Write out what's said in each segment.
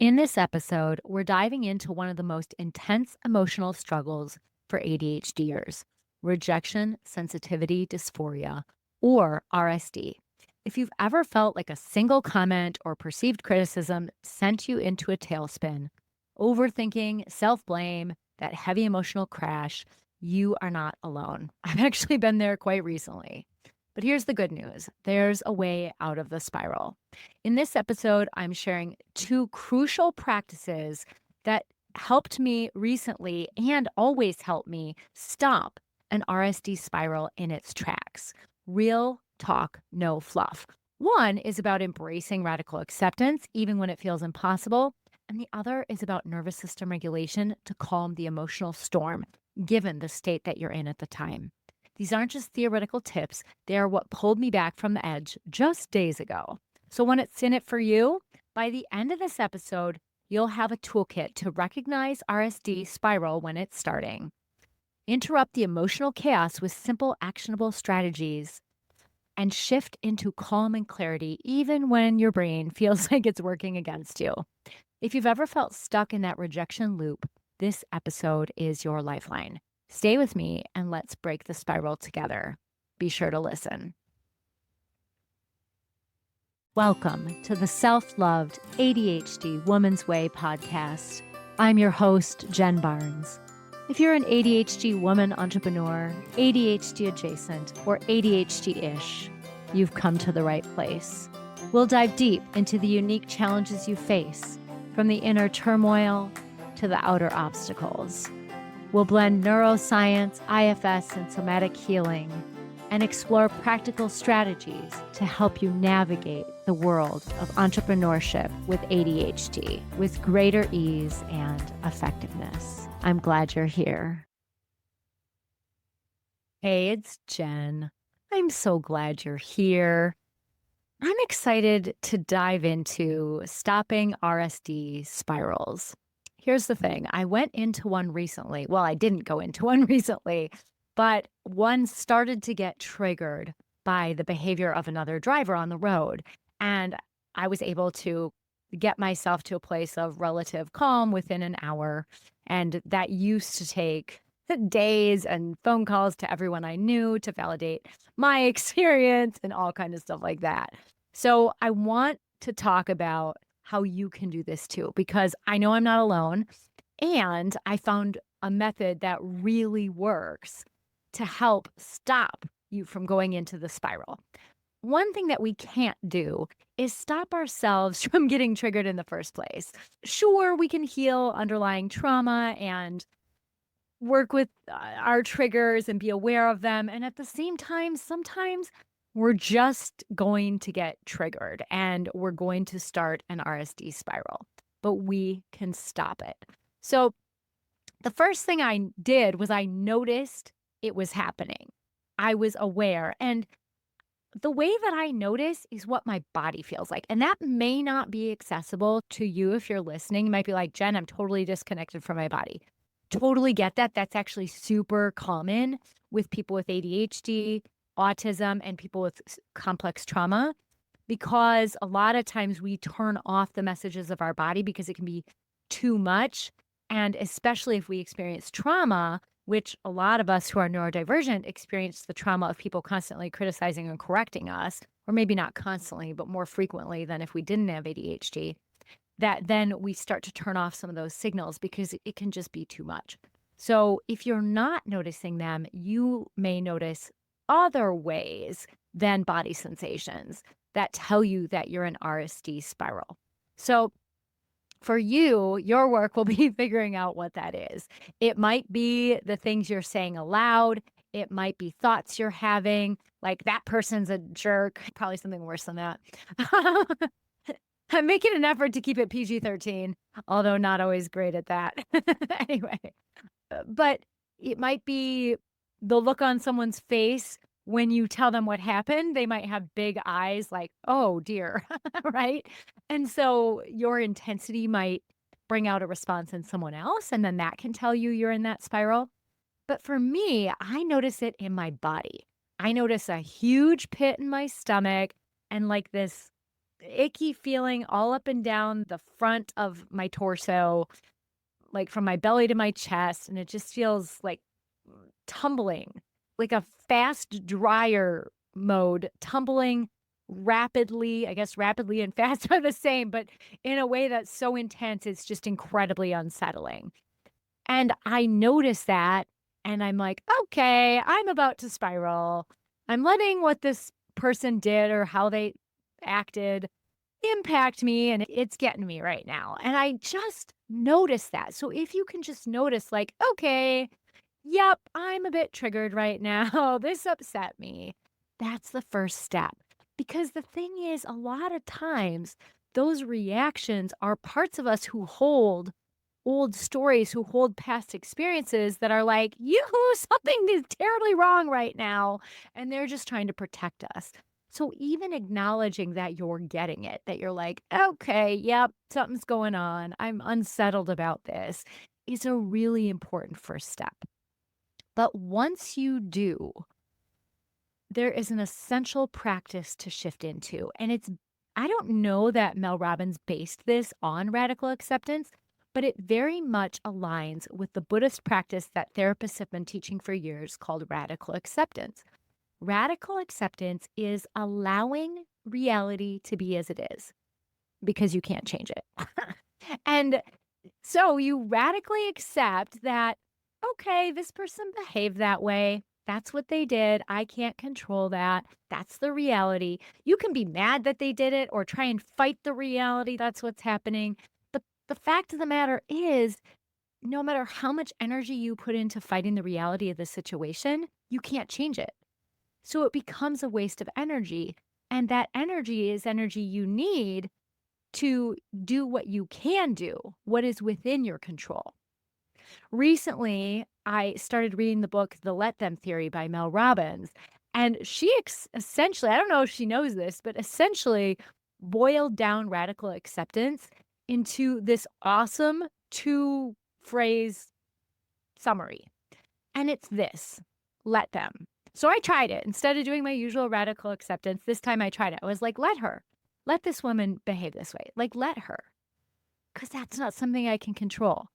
In this episode, we're diving into one of the most intense emotional struggles for ADHDers, rejection sensitivity dysphoria, or RSD. If you've ever felt like a single comment or perceived criticism sent you into a tailspin, overthinking, self blame, that heavy emotional crash, you are not alone. I've actually been there quite recently. But here's the good news, there's a way out of the spiral. In this episode, I'm sharing two crucial practices that helped me recently and always help me stop an RSD spiral in its tracks. Real talk, no fluff. One is about embracing radical acceptance, even when it feels impossible. And the other is about nervous system regulation to calm the emotional storm, given the state that you're in at the time. These aren't just theoretical tips, they are what pulled me back from the edge just days ago. So, when it's in it for you, by the end of this episode, you'll have a toolkit to recognize RSD spiral when it's starting, interrupt the emotional chaos with simple, actionable strategies, and shift into calm and clarity even when your brain feels like it's working against you. If you've ever felt stuck in that rejection loop, this episode is your lifeline. Stay with me and let's break the spiral together. Be sure to listen. Welcome to the Self-Loved ADHD Woman's Way podcast. I'm your host, Jen Barnes. If you're an ADHD woman entrepreneur, ADHD adjacent, or ADHD-ish, you've come to the right place. We'll dive deep into the unique challenges you face, from the inner turmoil to the outer obstacles. We'll blend neuroscience, IFS, and somatic healing and explore practical strategies to help you navigate the world of entrepreneurship with ADHD with greater ease and effectiveness. I'm glad you're here. Hey, it's Jen. I'm so glad you're here. I'm excited to dive into stopping RSD spirals. Here's the thing. I went into one recently. Well, I didn't go into one recently, but one started to get triggered by the behavior of another driver on the road. And I was able to get myself to a place of relative calm within an hour. And that used to take days and phone calls to everyone I knew to validate my experience and all kinds of stuff like that. So I want to talk about how you can do this too, because I know I'm not alone. And I found a method that really works to help stop you from going into the spiral. One thing that we can't do is stop ourselves from getting triggered in the first place. Sure, we can heal underlying trauma and work with our triggers and be aware of them. And at the same time, sometimes we're just going to get triggered and we're going to start an RSD spiral, but we can stop it. So the first thing I did was I noticed it was happening. I was aware. And the way that I notice is what my body feels like. And that may not be accessible to you if you're listening. You might be like, Jen, I'm totally disconnected from my body. Totally get that. That's actually super common with people with ADHD, autism, and people with complex trauma, because a lot of times we turn off the messages of our body because it can be too much. And especially if we experience trauma, which a lot of us who are neurodivergent experience the trauma of people constantly criticizing and correcting us, or maybe not constantly, but more frequently than if we didn't have ADHD, that then we start to turn off some of those signals because it can just be too much. So if you're not noticing them, you may notice other ways than body sensations that tell you that you're in RSD spiral. So for you, your work will be figuring out what that is. It might be the things you're saying aloud. It might be thoughts you're having, like that person's a jerk, probably something worse than that. I'm making an effort to keep it PG-13, although not always great at that. Anyway, but it might be the look on someone's face when you tell them what happened. They might have big eyes like, oh dear, right? And so your intensity might bring out a response in someone else, and then that can tell you you're in that spiral. But for me, I notice it in my body. I notice a huge pit in my stomach and like this icky feeling all up and down the front of my torso, like from my belly to my chest, and it just feels like tumbling, like a fast dryer mode, tumbling rapidly. I guess rapidly and fast are the same, but in a way that's so intense, it's just incredibly unsettling. And I notice that, and I'm like, okay, I'm about to spiral. I'm letting what this person did or how they acted impact me, and it's getting me right now. And I just noticed that. So if you can just notice, like, okay, yep, I'm a bit triggered right now. This upset me. That's the first step. Because the thing is, a lot of times, those reactions are parts of us who hold old stories, who hold past experiences that are like, yoo-hoo, something is terribly wrong right now. And they're just trying to protect us. So even acknowledging that you're getting it, that you're like, okay, yep, something's going on. I'm unsettled about this is a really important first step. But once you do, there is an essential practice to shift into. And I don't know that Mel Robbins based this on radical acceptance, but it very much aligns with the Buddhist practice that therapists have been teaching for years called radical acceptance. Radical acceptance is allowing reality to be as it is because you can't change it. And so you radically accept that, okay, this person behaved that way. That's what they did. I can't control that. That's the reality. You can be mad that they did it or try and fight the reality. That's what's happening. But the fact of the matter is, no matter how much energy you put into fighting the reality of the situation, you can't change it. So it becomes a waste of energy. And that energy is energy you need to do what you can do, what is within your control. Recently, I started reading the book The Let Them Theory by Mel Robbins, and she essentially, I don't know if she knows this, but essentially boiled down radical acceptance into this awesome two-phrase summary. And it's this: let them. So I tried it. Instead of doing my usual radical acceptance, this time I tried it. I was like, let her. Let this woman behave this way. Like, let her. Because that's not something I can control.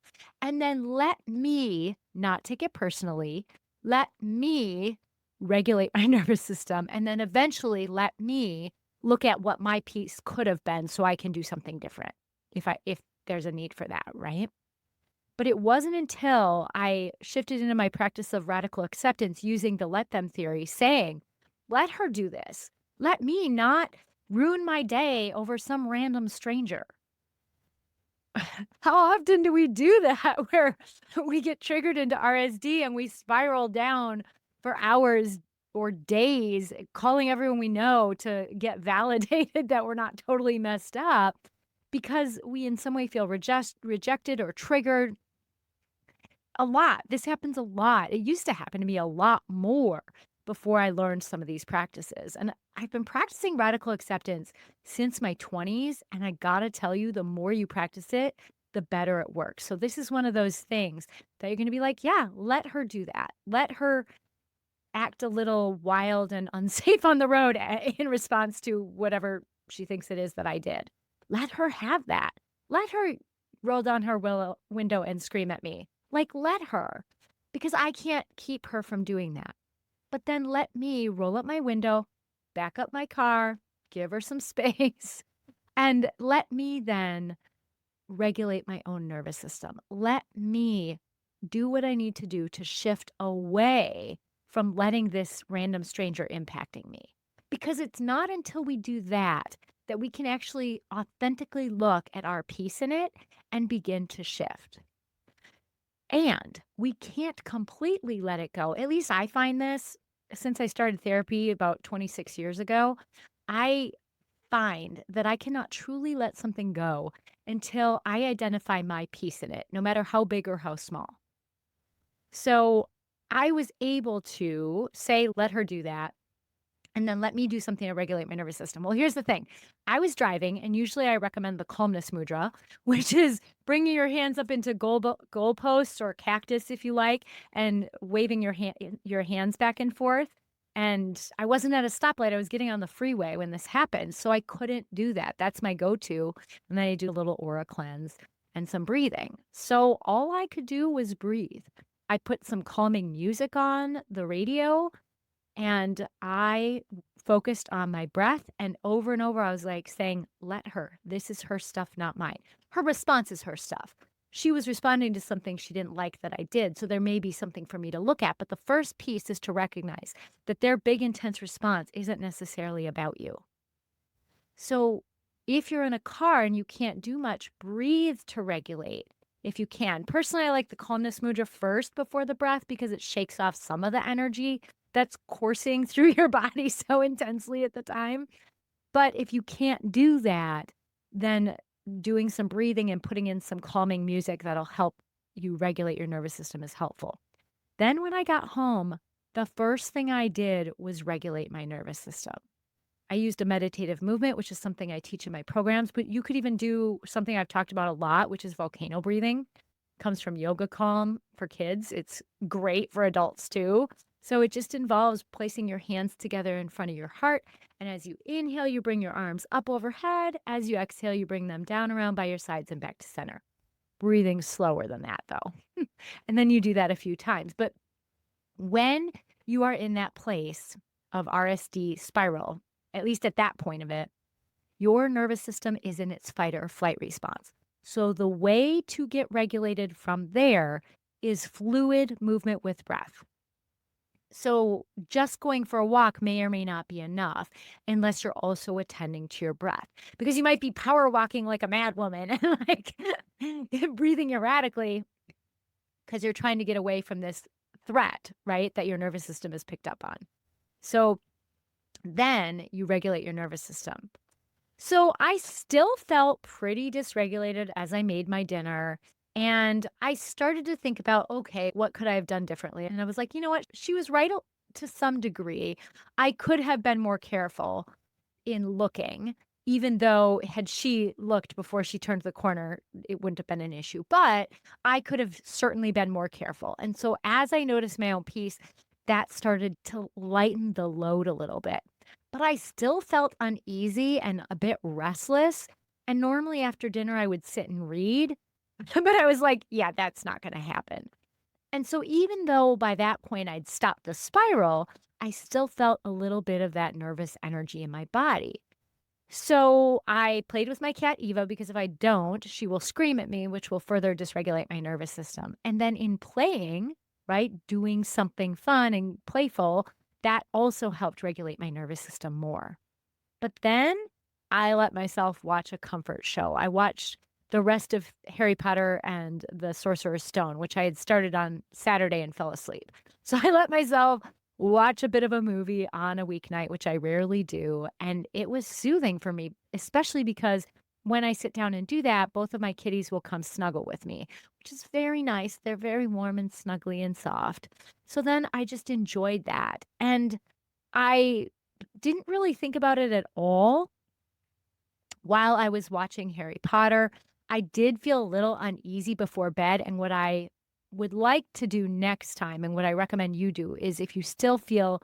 And then let me not take it personally. Let me regulate my nervous system. And then eventually let me look at what my piece could have been so I can do something different if there's a need for that, right? But it wasn't until I shifted into my practice of radical acceptance using the let them theory, saying, let her do this. Let me not ruin my day over some random stranger. How often do we do that where we get triggered into RSD and we spiral down for hours or days, calling everyone we know to get validated that we're not totally messed up because we in some way feel rejected or triggered? A lot. This happens a lot. It used to happen to me a lot more before I learned some of these practices. And I've been practicing radical acceptance since my 20s. And I gotta tell you, the more you practice it, the better it works. So this is one of those things that you're gonna be like, yeah, let her do that. Let her act a little wild and unsafe on the road in response to whatever she thinks it is that I did. Let her have that. Let her roll down her window and scream at me. Like, let her, because I can't keep her from doing that. But then let me roll up my window, back up my car, give her some space, and let me then regulate my own nervous system. Let me do what I need to do to shift away from letting this random stranger impacting me. Because it's not until we do that that we can actually authentically look at our piece in it and begin to shift. And we can't completely let it go. At least I find this since I started therapy about 26 years ago. I find that I cannot truly let something go until I identify my piece in it, no matter how big or how small. So I was able to say, let her do that. And then let me do something to regulate my nervous system. Well, here's the thing. I was driving, and usually I recommend the calmness mudra, which is bringing your hands up into goalposts or cactus, if you like, and waving your hands back and forth. And I wasn't at a stoplight. I was getting on the freeway when this happened. So I couldn't do that. That's my go-to. And then I do a little aura cleanse and some breathing. So all I could do was breathe. I put some calming music on the radio and I focused on my breath. And over, I was like saying, let her. This is her stuff, not mine. Her response is her stuff. She was responding to something she didn't like that I did. So there may be something for me to look at. But the first piece is to recognize that their big, intense response isn't necessarily about you. So if you're in a car and you can't do much, breathe to regulate if you can. Personally, I like the calmness mudra first before the breath because it shakes off some of the energy that's coursing through your body so intensely at the time. But if you can't do that, then doing some breathing and putting in some calming music that'll help you regulate your nervous system is helpful. Then when I got home, the first thing I did was regulate my nervous system. I used a meditative movement, which is something I teach in my programs, but you could even do something I've talked about a lot, which is volcano breathing. Comes from Yoga Calm for kids. It's great for adults too. So it just involves placing your hands together in front of your heart. And as you inhale, you bring your arms up overhead. As you exhale, you bring them down around by your sides and back to center. Breathing slower than that, though. And then you do that a few times. But when you are in that place of RSD spiral, at least at that point of it, your nervous system is in its fight or flight response. So the way to get regulated from there is fluid movement with breath. So just going for a walk may or may not be enough unless you're also attending to your breath, because you might be power walking like a mad woman and like breathing erratically because you're trying to get away from this threat, right? That your nervous system is picked up on. So then you regulate your nervous system. So I still felt pretty dysregulated as I made my dinner. And I started to think about, okay, what could I have done differently? And I was like, you know what? She was right to some degree. I could have been more careful in looking, even though had she looked before she turned the corner, it wouldn't have been an issue. But I could have certainly been more careful. And so as I noticed my own piece, that started to lighten the load a little bit. But I still felt uneasy and a bit restless. And normally after dinner, I would sit and read. But I was like, yeah, that's not going to happen. And so even though by that point I'd stopped the spiral, I still felt a little bit of that nervous energy in my body. So I played with my cat Eva because if I don't, she will scream at me, which will further dysregulate my nervous system. And then in playing, right, doing something fun and playful, that also helped regulate my nervous system more. But then I let myself watch a comfort show. I watched the rest of Harry Potter and the Sorcerer's Stone, which I had started on Saturday and fell asleep. So I let myself watch a bit of a movie on a weeknight, which I rarely do. And it was soothing for me, especially because when I sit down and do that, both of my kitties will come snuggle with me, which is very nice. They're very warm and snuggly and soft. So then I just enjoyed that. And I didn't really think about it at all while I was watching Harry Potter. I did feel a little uneasy before bed. And what I would like to do next time, and what I recommend you do, is if you still feel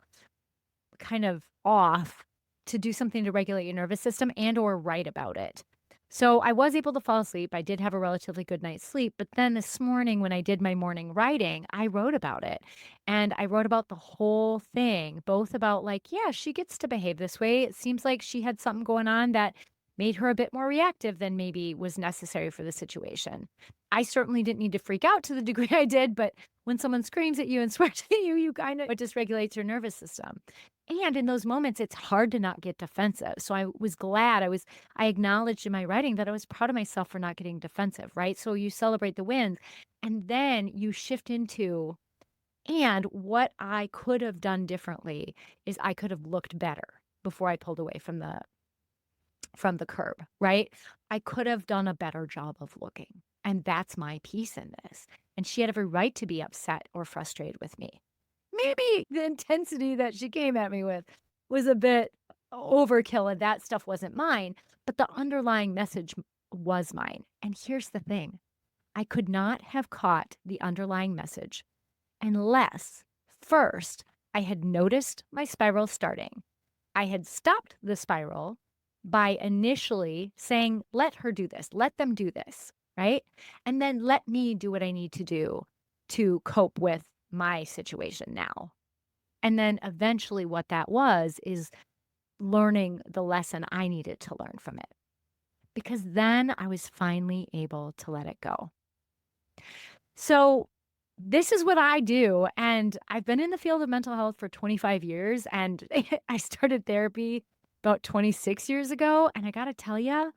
kind of off, to do something to regulate your nervous system and or write about it. So I was able to fall asleep. I did have a relatively good night's sleep. But then this morning, when I did my morning writing, I wrote about it. And I wrote about the whole thing, both about like, yeah, she gets to behave this way. It seems like she had something going on that made her a bit more reactive than maybe was necessary for the situation. I certainly didn't need to freak out to the degree I did, but when someone screams at you and swears at you, you kind of, it dysregulates your nervous system. And in those moments, it's hard to not get defensive. So I was glad I acknowledged in my writing that I was proud of myself for not getting defensive, right? So you celebrate the wins and then you shift into, and what I could have done differently is I could have looked better before I pulled away from the curb, right? I could have done a better job of looking. And that's my piece in this. And she had every right to be upset or frustrated with me. Maybe the intensity that she came at me with was a bit overkill and that stuff wasn't mine, but the underlying message was mine. And here's the thing. I could not have caught the underlying message unless first I had noticed my spiral starting. I had stopped the spiral by initially saying, let her do this, let them do this, right? And then let me do what I need to do to cope with my situation now. And then eventually, what that was is learning the lesson I needed to learn from it. Because then I was finally able to let it go. So, this is what I do. And I've been in the field of mental health for 25 years. And I started therapy about 26 years ago. And I got to tell you,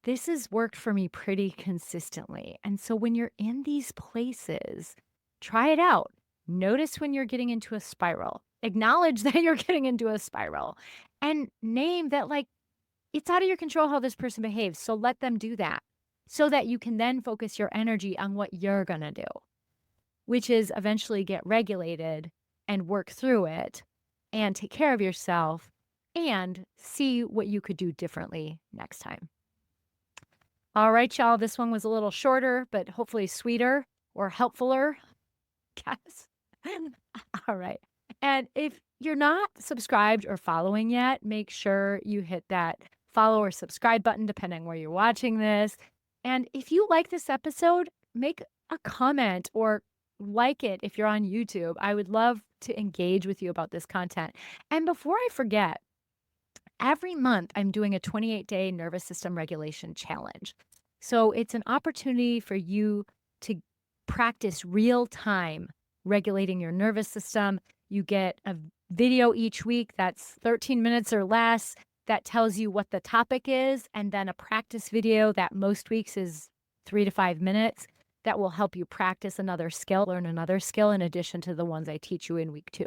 this has worked for me pretty consistently. And so, when you're in these places, try it out. Notice when you're getting into a spiral, acknowledge that you're getting into a spiral, and name that, like, it's out of your control how this person behaves. So, let them do that so that you can then focus your energy on what you're going to do, which is eventually get regulated and work through it and take care of yourself and see what you could do differently next time. All right, y'all. This one was a little shorter, but hopefully sweeter or helpfuler, guess. All right. And if you're not subscribed or following yet, make sure you hit that follow or subscribe button, depending where you're watching this. And if you like this episode, make a comment or like it if you're on YouTube. I would love to engage with you about this content. And before I forget, every month I'm doing a 28-day nervous system regulation challenge. So it's an opportunity for you to practice real time regulating your nervous system. You get a video each week that's 13 minutes or less that tells you what the topic is, and then a practice video that most weeks is 3 to 5 minutes that will help you practice another skill, learn another skill in addition to the ones I teach you in week 2.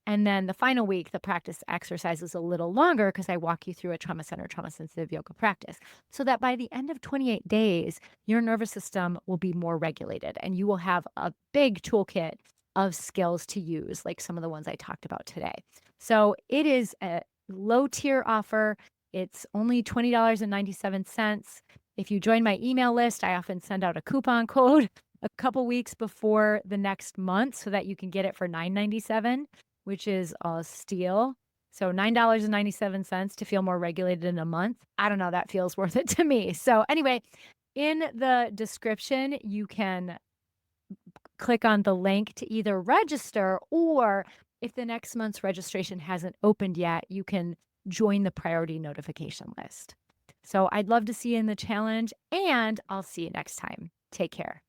And then the final week, the practice exercise is a little longer because I walk you through a trauma center, trauma sensitive yoga practice so that by the end of 28 days, your nervous system will be more regulated and you will have a big toolkit of skills to use, like some of the ones I talked about today. So it is a low tier offer. It's only $20.97. If you join my email list, I often send out a coupon code a couple weeks before the next month so that you can get it for $9.97. Which is a steal. So $9.97 to feel more regulated in a month. I don't know, that feels worth it to me. So anyway, in the description, you can click on the link to either register, or if the next month's registration hasn't opened yet, you can join the priority notification list. So I'd love to see you in the challenge, and I'll see you next time. Take care.